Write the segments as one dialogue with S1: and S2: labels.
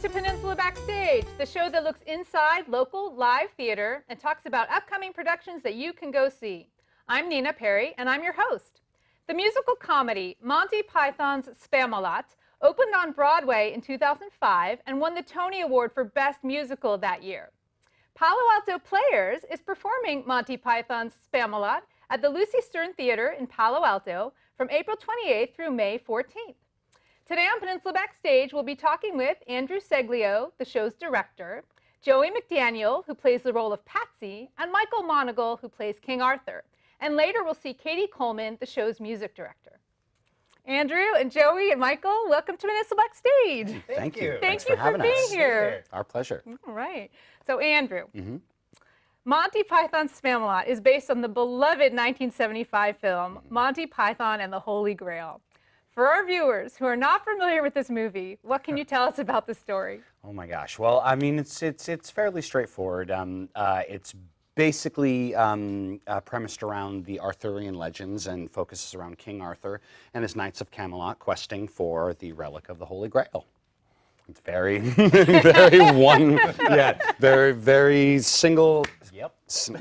S1: to Peninsula Backstage, the show that looks inside local live theater and talks about upcoming productions that you can go see. I'm Nina Perry, and I'm your host. The musical comedy Monty Python's Spamalot opened on Broadway in 2005 and won the Tony Award for Best Musical that year. Palo Alto Players is performing Monty Python's Spamalot at the Lucy Stern Theater in Palo Alto from April 28th through May 14th. Today on Peninsula Backstage, we'll be talking with Andrew Seglio, the show's director, Joey McDaniel, who plays the role of Patsy, and Michael Monagle, who plays King Arthur. And later we'll see Katie Coleman, the show's music director. Andrew and Joey and Michael, welcome to Peninsula Backstage.
S2: Thank you.
S1: Thank you for being here.
S2: Our pleasure.
S1: All right. So Andrew, Monty Python's Spamalot is based on the beloved 1975 film Monty Python and the Holy Grail. For our viewers who are not familiar with this movie, what can you tell us about the story?
S2: Oh my gosh. Well, I mean, it's fairly straightforward. It's basically premised around the Arthurian legends and focuses around King Arthur and his Knights of Camelot questing for the relic of the Holy Grail. It's very, very single. Yep.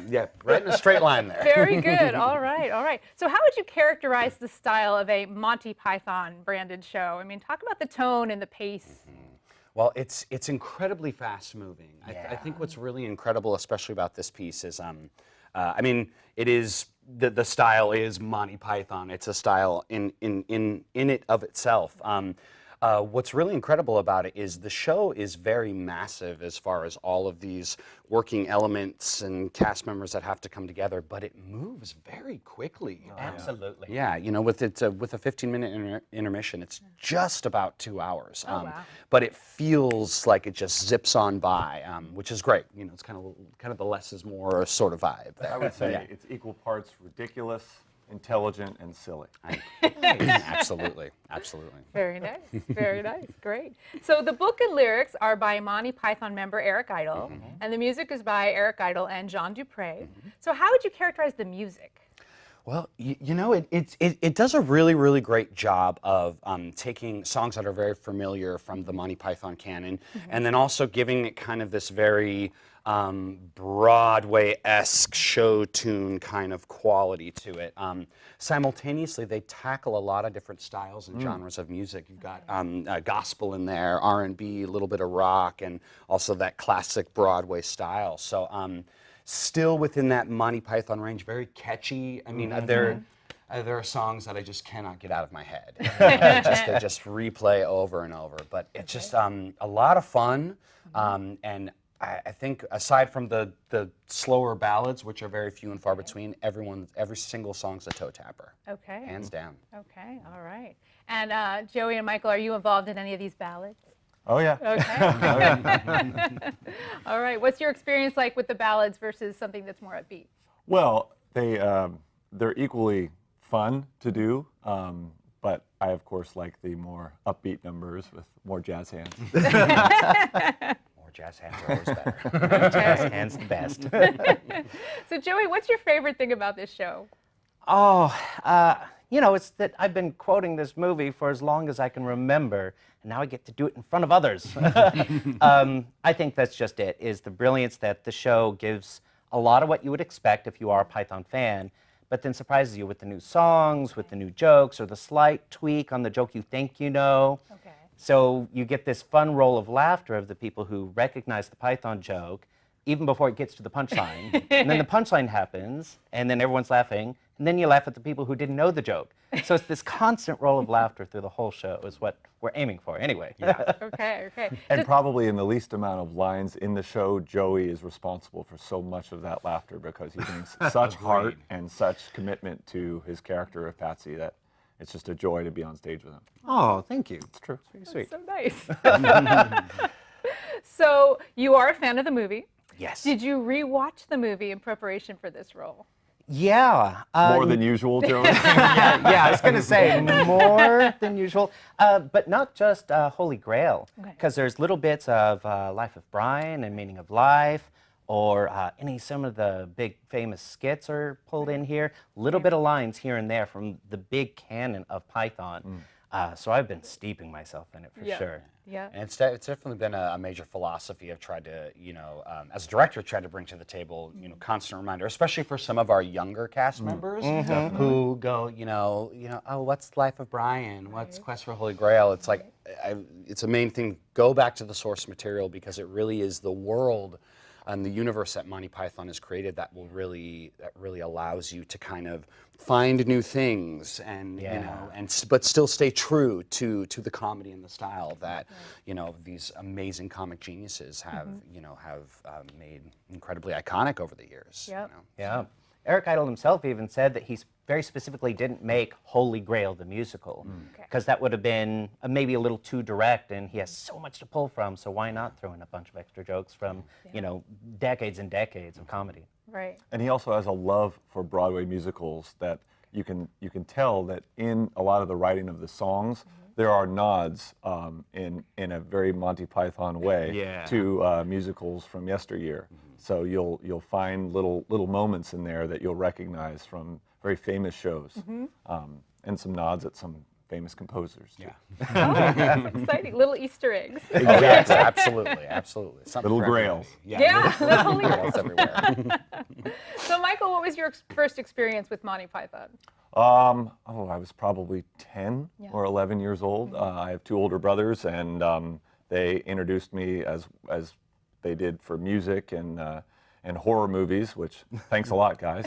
S2: Yeah, right in a straight line there.
S1: Very good. All right, all right. So how would you characterize the style of a Monty Python branded show? I mean, talk about the tone and the pace.
S2: Well, it's incredibly fast moving. Yeah. I think what's really incredible, especially about this piece, is I mean, it is the style is Monty Python. It's a style in it of itself. What's really incredible about it is the show is very massive as far as all of these working elements and cast members that have to come together, but it moves very quickly.
S3: Oh, absolutely.
S2: Yeah, you know, with a 15-minute intermission, it's just about 2 hours.
S1: Wow.
S2: But it feels like it just zips on by, which is great. You know, it's kind of the less is more sort of vibe.
S4: I would say it's equal parts ridiculous, intelligent, and silly.
S2: Absolutely, absolutely.
S1: Very nice, very nice, great. So the book and lyrics are by Monty Python member Eric Idle, and the music is by Eric Idle and John Dupre. So how would you characterize the music?
S2: Well, you know, it does a really great job of taking songs that are very familiar from the Monty Python canon, and then also giving it kind of this very Broadway-esque show tune kind of quality to it. Simultaneously, they tackle a lot of different styles and genres of music. You've got gospel in there, R&B, a little bit of rock, and also that classic Broadway style. So still within that Monty Python range, very catchy. I mean, there are songs that I just cannot get out of my head. They just replay over and over. But it's just a lot of fun, and I think aside from the slower ballads, which are very few and far between, every single song's a toe tapper. Okay. Hands down.
S1: Okay, all right. And Joey and Michael, are you involved in any of these ballads?
S4: Oh yeah.
S1: Okay. All right. What's your experience like with the ballads versus something that's more upbeat?
S4: Well, they're equally fun to do, but I of course like the more upbeat numbers with more jazz hands.
S3: Jazz hands are always better. Jazz hands the best.
S1: So Joey, what's your favorite thing about this show?
S3: Oh, you know, it's that I've been quoting this movie for as long as I can remember, and now I get to do it in front of others. I think that's just it, is the brilliance that the show gives a lot of what you would expect if you are a Python fan, but then surprises you with the new songs, with the new jokes, or the slight tweak on the joke you think you know. Okay. So you get this fun roll of laughter of the people who recognize the Python joke even before it gets to the punchline. And then the punchline happens, and then everyone's laughing, and then you laugh at the people who didn't know the joke. So it's this constant roll of laughter through the whole show is what we're aiming for anyway.
S4: Yeah.
S1: Okay.
S4: And probably in the least amount of lines in the show, Joey is responsible for so much of that laughter because he brings such heart and such commitment to his character of Patsy that it's just a joy to be on stage with him.
S3: Oh, thank you.
S4: It's true.
S3: It's very sweet.
S1: So nice. So you are a fan of the movie.
S3: Yes.
S1: Did you rewatch the movie in preparation for this role?
S3: Yeah.
S4: More than usual, Joey?
S3: yeah, I was going to say more than usual, but not just Holy Grail, because there's little bits of Life of Brian and Meaning of Life, or some of the big famous skits are pulled in here, little bit of lines here and there from the big canon of Python. So I've been steeping myself in it for
S1: Yeah.
S3: sure.
S1: Yeah.
S2: And it's definitely been a major philosophy I've tried to, as a director, tried to bring to the table, constant reminder, especially for some of our younger cast members who go, oh, what's the Life of Brian? What's Quest for Holy Grail? It's like, it's a main thing. Go back to the source material because it really is the world and the universe that Monty Python has created that really allows you to kind of find new things and but still stay true to the comedy and the style that these amazing comic geniuses have made incredibly iconic over the years.
S1: Yep.
S3: Yeah. Eric Idle himself even said that he very specifically didn't make Holy Grail the musical because that would have been maybe a little too direct, and he has so much to pull from, so why not throw in a bunch of extra jokes from, decades and decades of comedy.
S1: Right.
S4: And he also has a love for Broadway musicals that you can tell that in a lot of the writing of the songs, there are nods in a very Monty Python way to musicals from yesteryear. So you'll find little moments in there that you'll recognize from very famous shows, and some nods at some famous composers.
S2: Yeah.
S1: Oh, that's exciting. Little Easter eggs.
S2: Yes, absolutely. Something
S4: Little
S2: for
S4: grails.
S2: everybody.
S1: Yeah,
S2: little
S1: Holy
S2: grails everywhere.
S1: So, Michael, what was your first experience with Monty Python?
S4: I was probably 10 or 11 years old. I have two older brothers, and they introduced me as they did for music and horror movies, which thanks a lot, guys.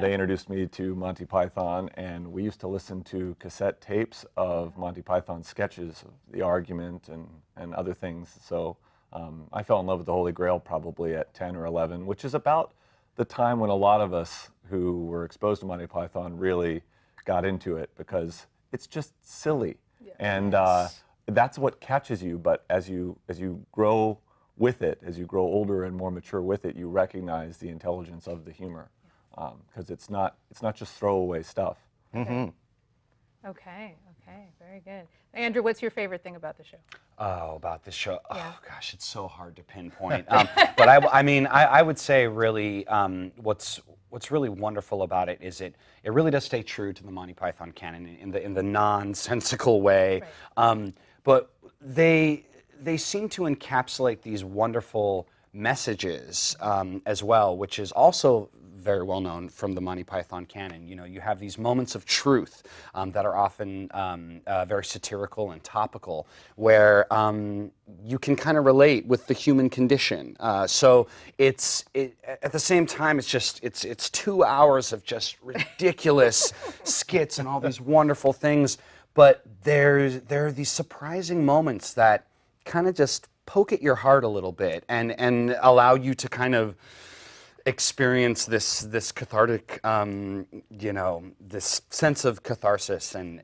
S4: They introduced me to Monty Python, and we used to listen to cassette tapes of Monty Python sketches, of The Argument and other things. So I fell in love with the Holy Grail probably at 10 or 11, which is about the time when a lot of us who were exposed to Monty Python really got into it, because it's just silly. And that's what catches you, but as you grow with it, as you grow older and more mature with it, you recognize the intelligence of the humor, because it's not just throwaway stuff.
S1: Okay, very good. Andrew, what's your favorite thing about the show?
S2: Oh, about this show.
S1: Yeah.
S2: Oh gosh, it's so hard to pinpoint. But I would say really what's really wonderful about it is it really does stay true to the Monty Python canon in the nonsensical way.
S1: Right.
S2: But they seem to encapsulate these wonderful messages as well, which is also very well known from the Monty Python canon. You have these moments of truth that are often very satirical and topical, where you can kind of relate with the human condition. So at the same time, it's 2 hours of just ridiculous skits and all these wonderful things. But there are these surprising moments that kind of just poke at your heart a little bit and allow you to kind of experience this cathartic, this sense of catharsis, and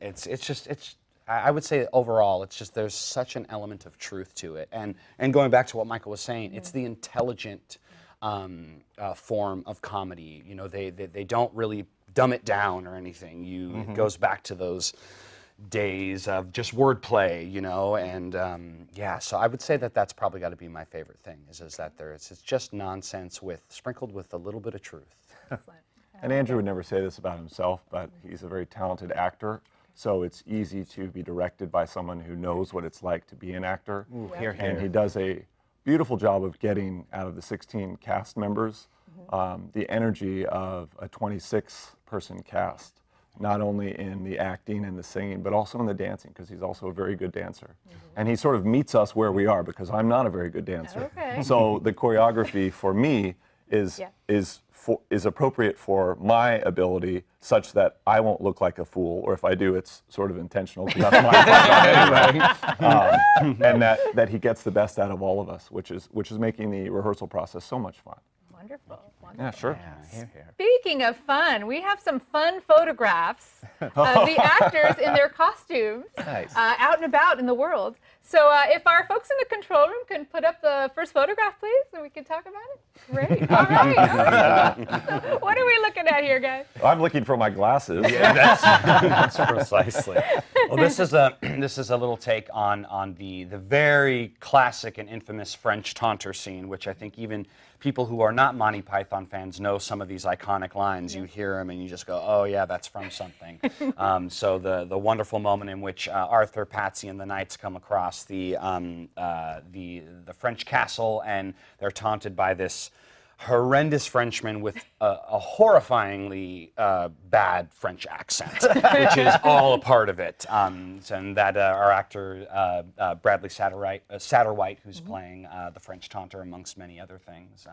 S2: I would say overall there's such an element of truth to it, and going back to what Michael was saying, it's the intelligent form of comedy. They don't really dumb it down or anything. It goes back to those days of just wordplay, and so I would say that's probably got to be my favorite thing is that it's just nonsense sprinkled with a little bit of truth.
S1: Excellent.
S4: And Andrew would never say this about himself, but he's a very talented actor, so it's easy to be directed by someone who knows what it's like to be an actor.
S3: Ooh, hear, hear.
S4: And he does a beautiful job of getting out of the 16 cast members the energy of a 26-person cast. Not only in the acting and the singing, but also in the dancing, because he's also a very good dancer. And he sort of meets us where we are, because I'm not a very good dancer.
S1: Okay.
S4: So the choreography for me is appropriate for my ability, such that I won't look like a fool, or if I do, it's sort of intentional, because that's my part anyway. And that he gets the best out of all of us, which is making the rehearsal process so much fun.
S1: Wonderful.
S4: Yeah, sure.
S3: Yeah, hear, hear.
S1: Speaking of fun, we have some fun photographs of the actors in their costumes
S3: Nice.
S1: out and about in the world. So if our folks in the control room can put up the first photograph, please, so we can talk about it. Great. All right. All right. What are we looking at here, guys?
S4: I'm looking for my glasses.
S2: Yeah, that's precisely. Well, this is a little take on the very classic and infamous French taunter scene, which I think even people who are not Monty Python fans know some of these iconic lines. You hear them and you just go, oh yeah, that's from something. So the wonderful moment in which Arthur, Patsy, and the knights come across the French castle, and they're taunted by this horrendous Frenchman with a horrifyingly bad French accent, which is all a part of it. And that our actor Bradley Satterwhite, who's playing the French taunter amongst many other things.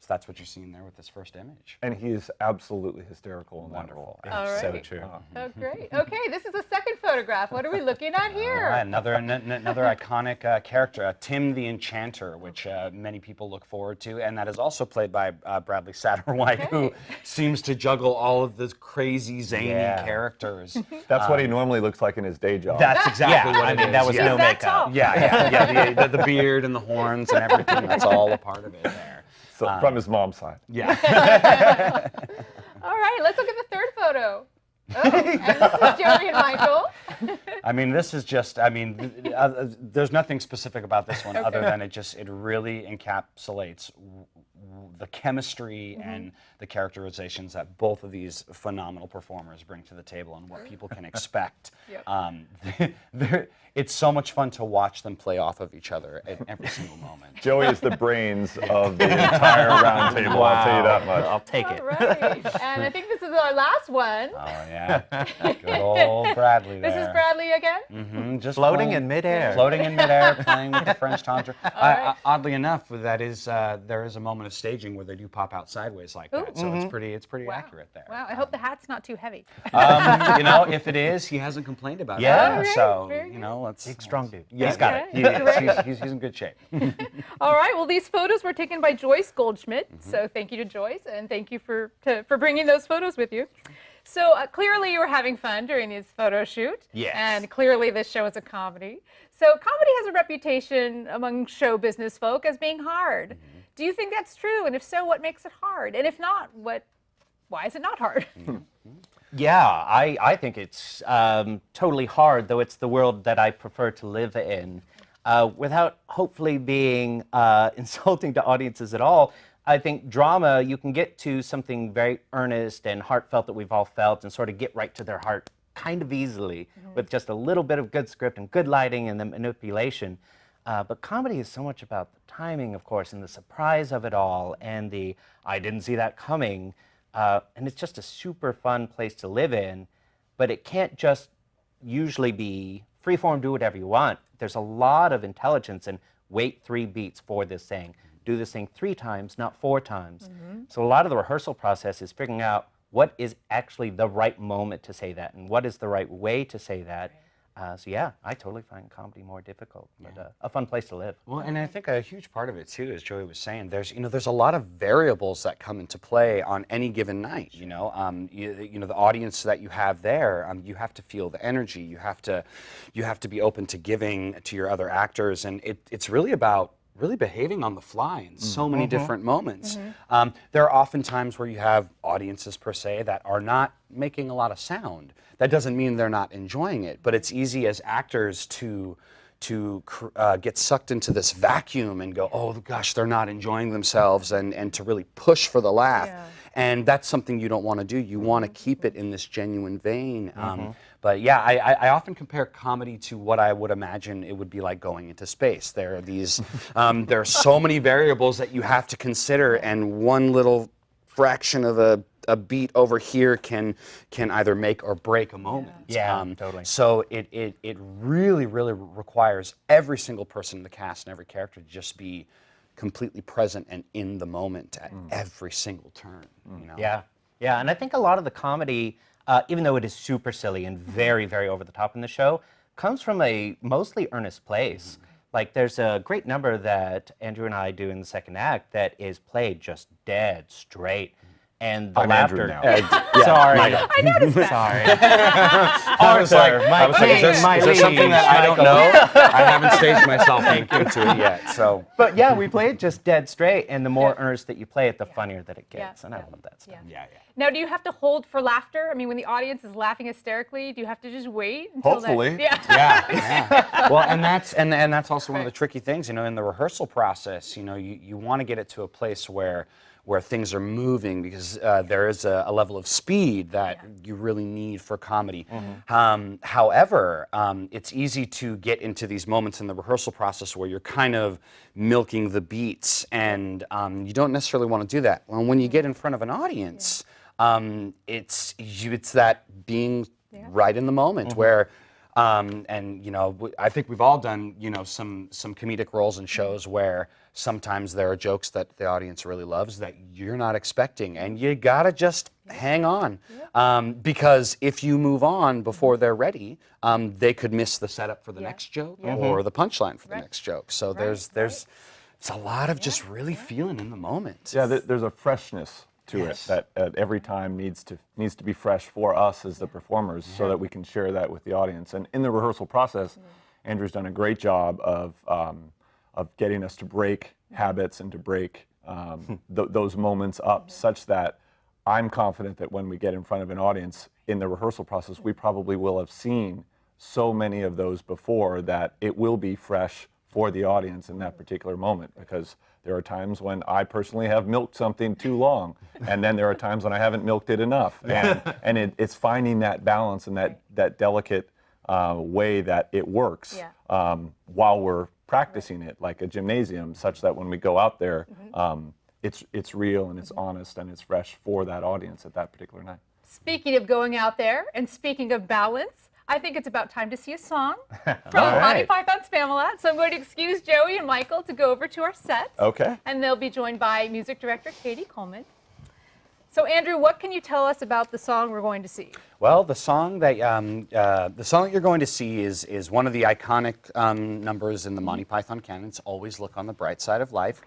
S2: So that's what you're seeing there with this first image.
S4: And he is absolutely hysterical in that role.
S1: All right.
S3: So true.
S1: Oh, great. Okay, this is the second photograph. What are we looking at here?
S2: Another iconic character, Tim the Enchanter, which many people look forward to, and that is also played by Bradley Satterwhite, who seems to juggle all of the crazy, zany characters.
S4: That's what he normally looks like in his day job.
S2: That's exactly what
S3: I
S2: it
S3: mean,
S2: is.
S3: that was
S1: He's
S3: no
S1: that
S3: makeup.
S1: tall.
S2: Yeah. The beard and the horns and everything, that's all a part of it there.
S4: So, from his mom's side.
S2: Yeah.
S1: All right, let's look at the third photo. Oh, and this is Joey and Michael.
S2: I mean, this is just, there's nothing specific about this one other than it really encapsulates the chemistry and the characterizations that both of these phenomenal performers bring to the table and what people can expect. It's so much fun to watch them play off of each other at every single moment.
S4: Joey is the brains of the entire round table, I'll tell you that much.
S3: I'll take it.
S1: All right, and I think this is our last one.
S2: Oh, yeah. Good old Bradley there.
S1: This is Bradley again?
S2: Mm-hmm, just
S3: Floating in midair.
S2: Floating in midair, playing with the French taunter.
S1: right.
S2: Oddly enough, there is a moment of staging where they do pop out sideways like that, so it's pretty
S1: Wow.
S2: accurate there.
S1: Wow, I hope the hat's not too heavy.
S2: If it is, he hasn't complained about
S3: Yeah.
S2: it.
S1: Very
S2: So
S1: good.
S2: let's
S3: Big, strong dude.
S2: Yeah,
S3: He's got
S1: it.
S2: He's in good shape.
S1: All right, well, these photos were taken by Joyce Goldschmidt, so thank you to Joyce, and thank you for bringing those photos with you. So clearly you were having fun during this photo shoot.
S3: Yes.
S1: And clearly this show is a comedy. So comedy has a reputation among show business folk as being hard. Do you think that's true? And if so, what makes it hard? And if not, why is it not hard?
S3: Yeah, I think it's totally hard, though it's the world that I prefer to live in. Without hopefully being insulting to audiences at all, I think drama, you can get to something very earnest and heartfelt that we've all felt and sort of get right to their heart kind of easily with just a little bit of good script and good lighting and the manipulation. But comedy is so much about the timing, of course, and the surprise of it all and the I didn't see that coming. And it's just a super fun place to live in, but it can't just usually be freeform, do whatever you want. There's a lot of intelligence and wait 3 beats for this thing. Do this thing 3 times, not 4 times. So a lot of the rehearsal process is figuring out what is actually the right moment to say that and what is the right way to say that. So yeah, I totally find comedy more difficult, but a fun place to live.
S2: Well, and I think a huge part of it too, as Joey was saying, there's a lot of variables that come into play on any given night. The audience that you have there, you have to feel the energy. You have to be open to giving to your other actors, and it's really about behaving on the fly in so many different moments. There are often times where you have audiences per se that are not making a lot of sound. That doesn't mean they're not enjoying it, but it's easy as actors to get sucked into this vacuum and go, oh gosh, they're not enjoying themselves, and to really push for the laugh.
S1: Yeah.
S2: And that's something you don't want to do. You want to keep it in this genuine vein. But yeah, I often compare comedy to what I would imagine it would be like going into space. There are these, there are so many variables that you have to consider, and one little fraction of a beat over here can either make or break a moment.
S3: Yeah, totally.
S2: So it really requires every single person in the cast and every character to just be completely present and in the moment at every single turn.
S3: Yeah, and I think a lot of the comedy, even though it is super silly and very, very over the top in the show, comes from a mostly earnest place. Like there's a great number that Andrew and I do in the second act that is played just dead straight. and the
S4: I'm
S3: laughter.
S4: Andrew now.
S3: Sorry.
S1: I noticed that.
S3: Sorry.
S2: I was like,
S3: king,
S2: is there something that I don't know? I haven't staged myself into it yet. So,
S3: But yeah, we play it just dead straight, and the more earnest that you play it, the funnier that it gets,
S1: Yeah,
S3: and I
S1: yeah.
S3: love that stuff.
S1: Yeah. Now, do you have to hold for laughter? I mean, when the audience is laughing hysterically, do you have to just wait until
S4: Hopefully.
S1: that?
S2: yeah. Well, and that's also one of the tricky things, in the rehearsal process. You want to get it to a place where things are moving, because there is a level of speed that you really need for comedy. However, it's easy to get into these moments in the rehearsal process where you're kind of milking the beats, and you don't necessarily want to do that. Well, when you get in front of an audience, it's that being right in the moment where. I think we've all done, some comedic roles in shows where sometimes there are jokes that the audience really loves that you're not expecting, and you gotta just hang on, because if you move on before they're ready, they could miss the setup for the next joke or the punchline for the next joke. So there's it's a lot of just really feeling in the moment.
S4: Yeah, there's a freshness to it that every time needs to be fresh for us as the performers, so that we can share that with the audience. And in the rehearsal process, Andrew's done a great job of getting us to break habits and to break those moments up, such that I'm confident that when we get in front of an audience in the rehearsal process, we probably will have seen so many of those before that it will be fresh for the audience in that particular moment, because there are times when I personally have milked something too long, and then there are times when I haven't milked it enough. And it's finding that balance and that delicate way that it works while we're practicing it like a gymnasium, such that when we go out there, it's real and it's honest and it's fresh for that audience at that particular night.
S1: Speaking of going out there and speaking of balance, I think it's about time to see a song from Monty Python Spamalot. So I'm going to excuse Joey and Michael to go over to our set.
S4: Okay.
S1: And they'll be joined by music director Katie Coleman. So Andrew, what can you tell us about the song we're going to see?
S2: Well, the song that you're going to see is one of the iconic numbers in the Monty Python canon. It's Always Look on the Bright Side of Life,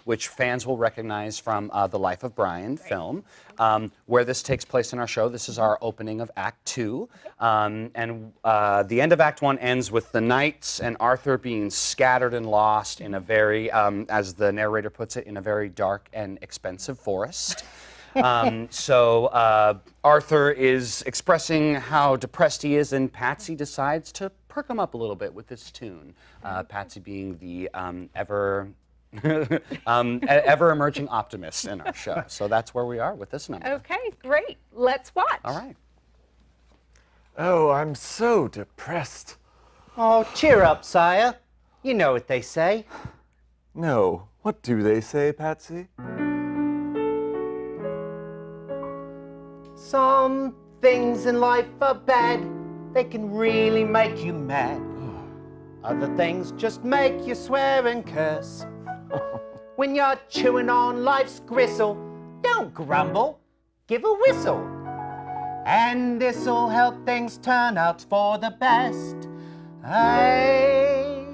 S2: which fans will recognize from the Life of Brian film, where this takes place in our show. This is our opening of Act 2, and the end of Act 1 ends with the knights and Arthur being scattered and lost in a very, as the narrator puts it, in a very dark and expensive forest. So Arthur is expressing how depressed he is, and Patsy decides to perk him up a little bit with this tune. Patsy being the ever emerging optimist in our show. So that's where we are with this number.
S1: Okay, great. Let's watch.
S2: All right.
S4: Oh, I'm so depressed.
S3: Oh, cheer up, sire. You know what they say.
S4: No, what do they say, Patsy?
S3: Some things in life are bad. They can really make you mad. Other things just make you swear and curse. When you're chewing on life's gristle, don't grumble, give a whistle. And this'll help things turn out for the best. Hey,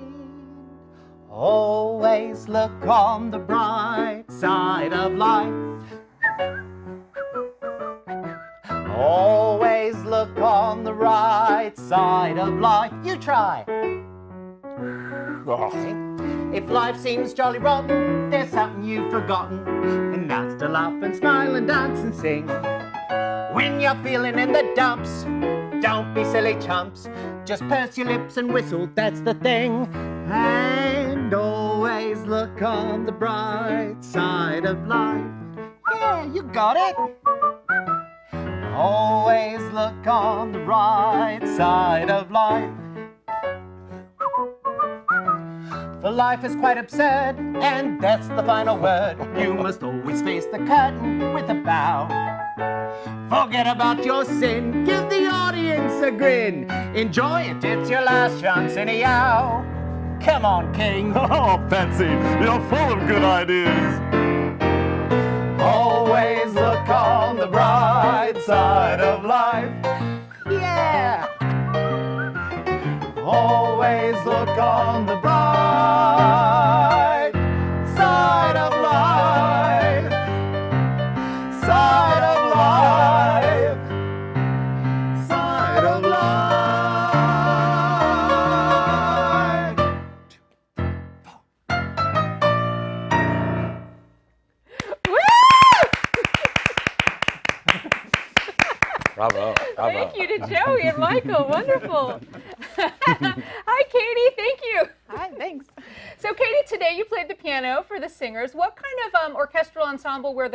S3: always look on the bright side of life. Always look on the right side of life. You try. If life seems jolly rotten, there's something you've forgotten, and that's to laugh and smile and dance and sing. When you're feeling in the dumps, don't be silly chumps. Just purse your lips and whistle, that's the thing. And always look on the bright side of life. Yeah, you got it. Always look on the right side of life. For life is quite absurd, and that's the final word. You must always face the curtain with a bow. Forget about your sin, give the audience a grin. Enjoy it, it's your last chance anyhow. Come on, King.
S4: Oh, Patsy, you're full of good ideas.
S3: Always look on the bright side of life. Yeah! Always look on the bright side of life. Side
S2: Bravo.
S1: Thank you to Joey and Michael. Wonderful. Hi, Katie. Thank you.
S5: Hi, thanks.
S1: So, Katie, today you played the piano for the singers. What kind of orchestral ensemble will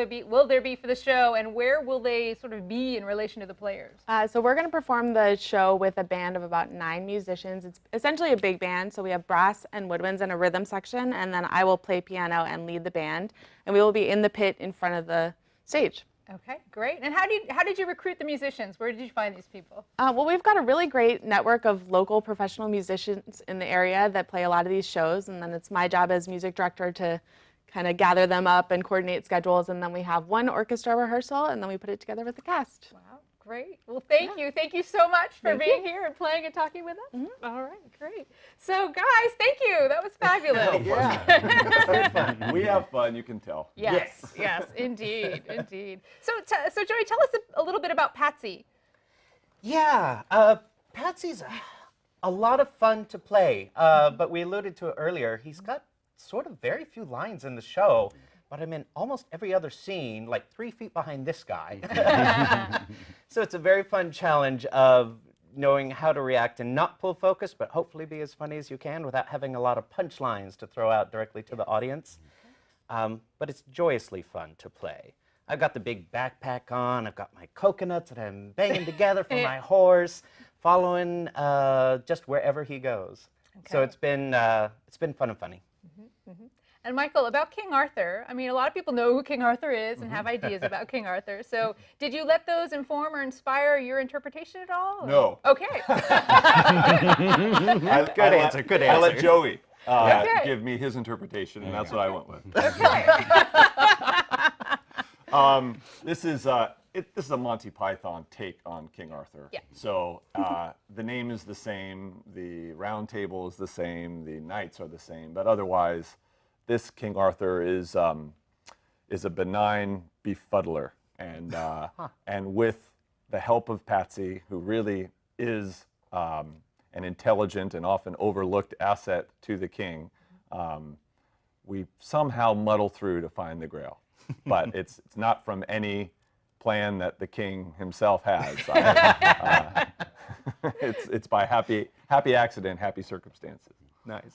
S1: there be for the show, and where will they sort of be in relation to the players?
S5: So we're going to perform the show with a band of about 9 musicians. It's essentially a big band, so we have brass and woodwinds and a rhythm section, and then I will play piano and lead the band, and we will be in the pit in front of the stage.
S1: Okay, great. And how did you recruit the musicians? Where did you find these people?
S5: Well, we've got a really great network of local professional musicians in the area that play a lot of these shows, and then it's my job as music director to kind of gather them up and coordinate schedules, and then we have one orchestra rehearsal, and then we put it together with the cast.
S1: Wow, great. Well, thank you. Thank you so much for being here and playing and talking with us. All right, great. So, guys, thank you. That was fabulous.
S4: We have fun, you can tell.
S1: Yes, indeed, indeed. So, Joey, tell us a little bit about Patsy.
S3: Yeah, Patsy's a lot of fun to play, but we alluded to it earlier. He's got sort of very few lines in the show, but I'm in almost every other scene, like 3 feet behind this guy. So it's a very fun challenge of knowing how to react and not pull focus, but hopefully be as funny as you can without having a lot of punchlines to throw out directly to the audience. But it's joyously fun to play. I've got the big backpack on, I've got my coconuts that I'm banging together for my horse, following just wherever he goes. So it's been fun and funny.
S1: And Michael, about King Arthur, I mean, a lot of people know who King Arthur is and have ideas about King Arthur. So did you let those inform or inspire your interpretation at all?
S4: No.
S1: Okay.
S3: Good answer, good
S4: I let
S3: answer.
S4: Joey
S1: Okay.
S4: give me his interpretation, and that's what I went with. This is a Monty Python take on King Arthur.
S1: Yeah.
S4: So the name is the same, the round table is the same, the knights are the same, but otherwise, this King Arthur is a benign befuddler, and with the help of Patsy, who really is an intelligent and often overlooked asset to the king, we somehow muddle through to find the Grail. But it's not from any plan that the king himself has. It's by happy accident, happy circumstances.
S3: Nice.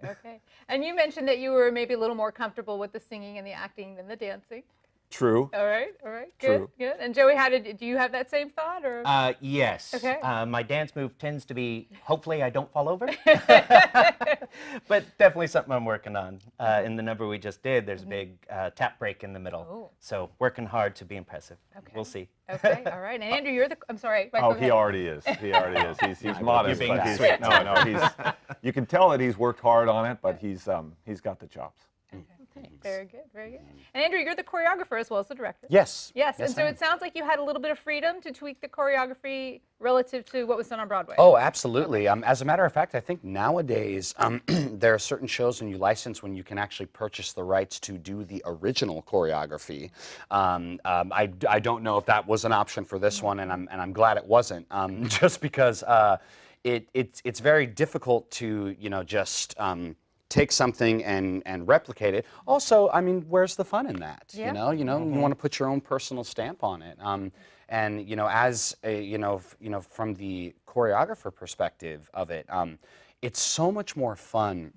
S1: Okay. And you mentioned that you were maybe a little more comfortable with the singing and the acting than the dancing.
S4: True.
S1: All right.
S4: True.
S1: Good. And Joey, do you have that same thought, or?
S3: Yes.
S1: Okay.
S3: My dance move tends to be, hopefully I don't fall over. But definitely something I'm working on. In the number we just did, there's a big tap break in the middle.
S1: Oh.
S3: So working hard to be impressive.
S1: Okay.
S3: We'll see.
S1: Okay. All right. And Andrew, I'm sorry. Michael,
S4: Oh,
S1: go
S4: he
S1: ahead.
S4: already is. He's modest,
S3: being
S4: but he's
S3: sweet.
S4: no. You can tell that he's worked hard on it, but he's got the chops.
S1: Very good. And Andrew, you're the choreographer as well as the director.
S2: Yes.
S1: Yes, and
S2: I
S1: so
S2: am.
S1: it sounds like you had a little bit of freedom to tweak the choreography relative to what was done on Broadway.
S2: Oh, absolutely. As a matter of fact, I think nowadays there are certain shows when you license when you can actually purchase the rights to do the original choreography. I don't know if that was an option for this one, and I'm glad it wasn't, just because it's very difficult to just take something and replicate it. Also, I mean, where's the fun in that?
S1: Yeah.
S2: You want to put your own personal stamp on it. And as from the choreographer perspective of it, it's so much more fun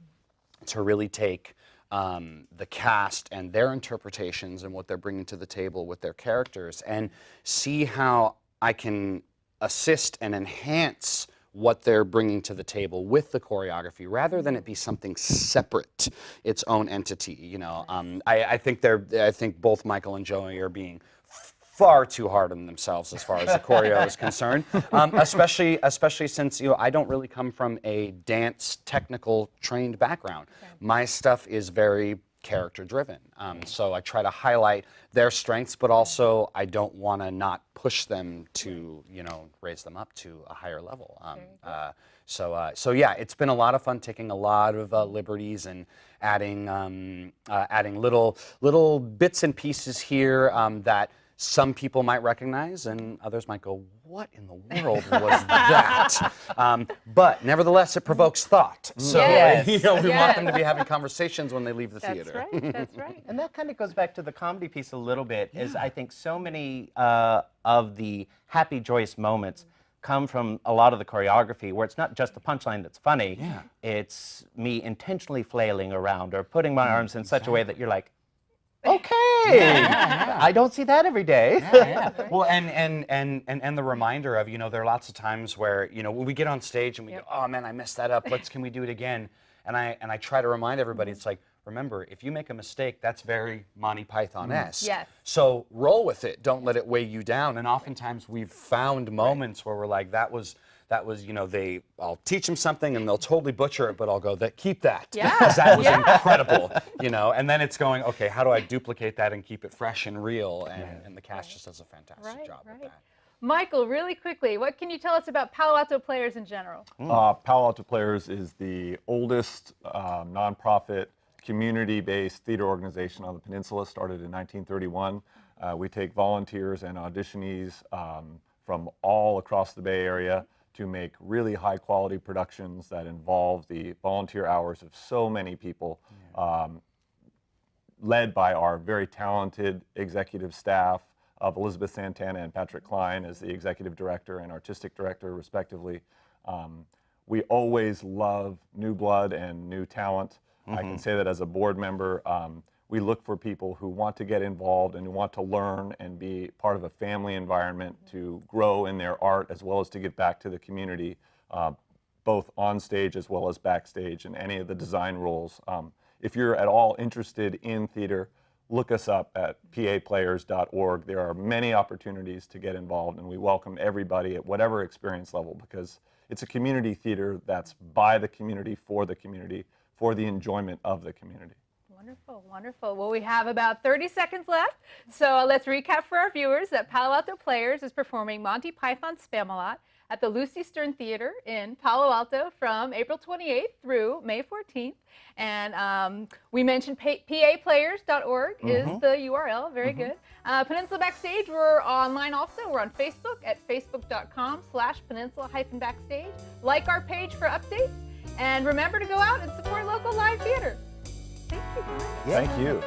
S2: to really take the cast and their interpretations and what they're bringing to the table with their characters and see how I can assist and enhance what they're bringing to the table with the choreography, rather than it be something separate, its own entity. I think both Michael and Joey are being far too hard on themselves as far as the choreo is concerned, especially since I don't really come from a dance technical trained background. My stuff is very character driven. So I try to highlight their strengths, but also I don't want to not push them to, raise them up to a higher level. So yeah, it's been a lot of fun taking a lot of liberties and adding little bits and pieces here that some people might recognize and others might go, what in the world was that? But nevertheless, it provokes thought. So
S1: Yes.
S2: you know, we want them to
S1: Yes.
S2: be having conversations when they leave the
S1: That's
S2: theater.
S1: right. That's right.
S3: And that kind of goes back to the comedy piece a little bit, is I think so many of the happy, joyous moments come from a lot of the choreography where it's not just the punchline that's funny, it's me intentionally flailing around or putting my arms in such a way that you're like, okay, I don't see that every day.
S2: Well, and the reminder of, you know, there are lots of times where, you know, when we get on stage and we go, oh man, I messed that up. Can we do it again? And I try to remind everybody, it's like, remember, if you make a mistake, that's very Monty Python-esque.
S1: Yes.
S2: So roll with it. Don't let it weigh you down. And oftentimes we've found moments where we're like, that was, you know, I'll teach them something and they'll totally butcher it, but I'll go, keep that.
S1: Yeah.
S2: Because that was incredible, you know. And then it's going, okay, how do I duplicate that and keep it fresh and real? And the cast just does a fantastic job with that.
S1: Michael, really quickly, what can you tell us about Palo Alto Players in general?
S4: Palo Alto Players is the oldest nonprofit, community-based theater organization on the Peninsula, started in 1931. We take volunteers and auditionees from all across the Bay Area to make really high-quality productions that involve the volunteer hours of so many people, led by our very talented executive staff of Elizabeth Santana and Patrick Klein as the executive director and artistic director, respectively. We always love new blood and new talent. I can say that as a board member. We look for people who want to get involved and who want to learn and be part of a family environment to grow in their art as well as to give back to the community, both on stage as well as backstage in any of the design roles. If you're at all interested in theater, look us up at paplayers.org. There are many opportunities to get involved, and we welcome everybody at whatever experience level, because it's a community theater that's by the community, for the enjoyment of the community.
S1: Wonderful, wonderful. Well, we have about 30 seconds left, so let's recap for our viewers that Palo Alto Players is performing Monty Python Spamalot at the Lucy Stern Theater in Palo Alto from April 28th through May 14th. And we mentioned paplayers.org is the URL, very good. Peninsula Backstage, we're online also. We're on Facebook at facebook.com/peninsula-backstage. Like our page for updates, and remember to go out and support local live theater. Thank you.
S4: Thank you.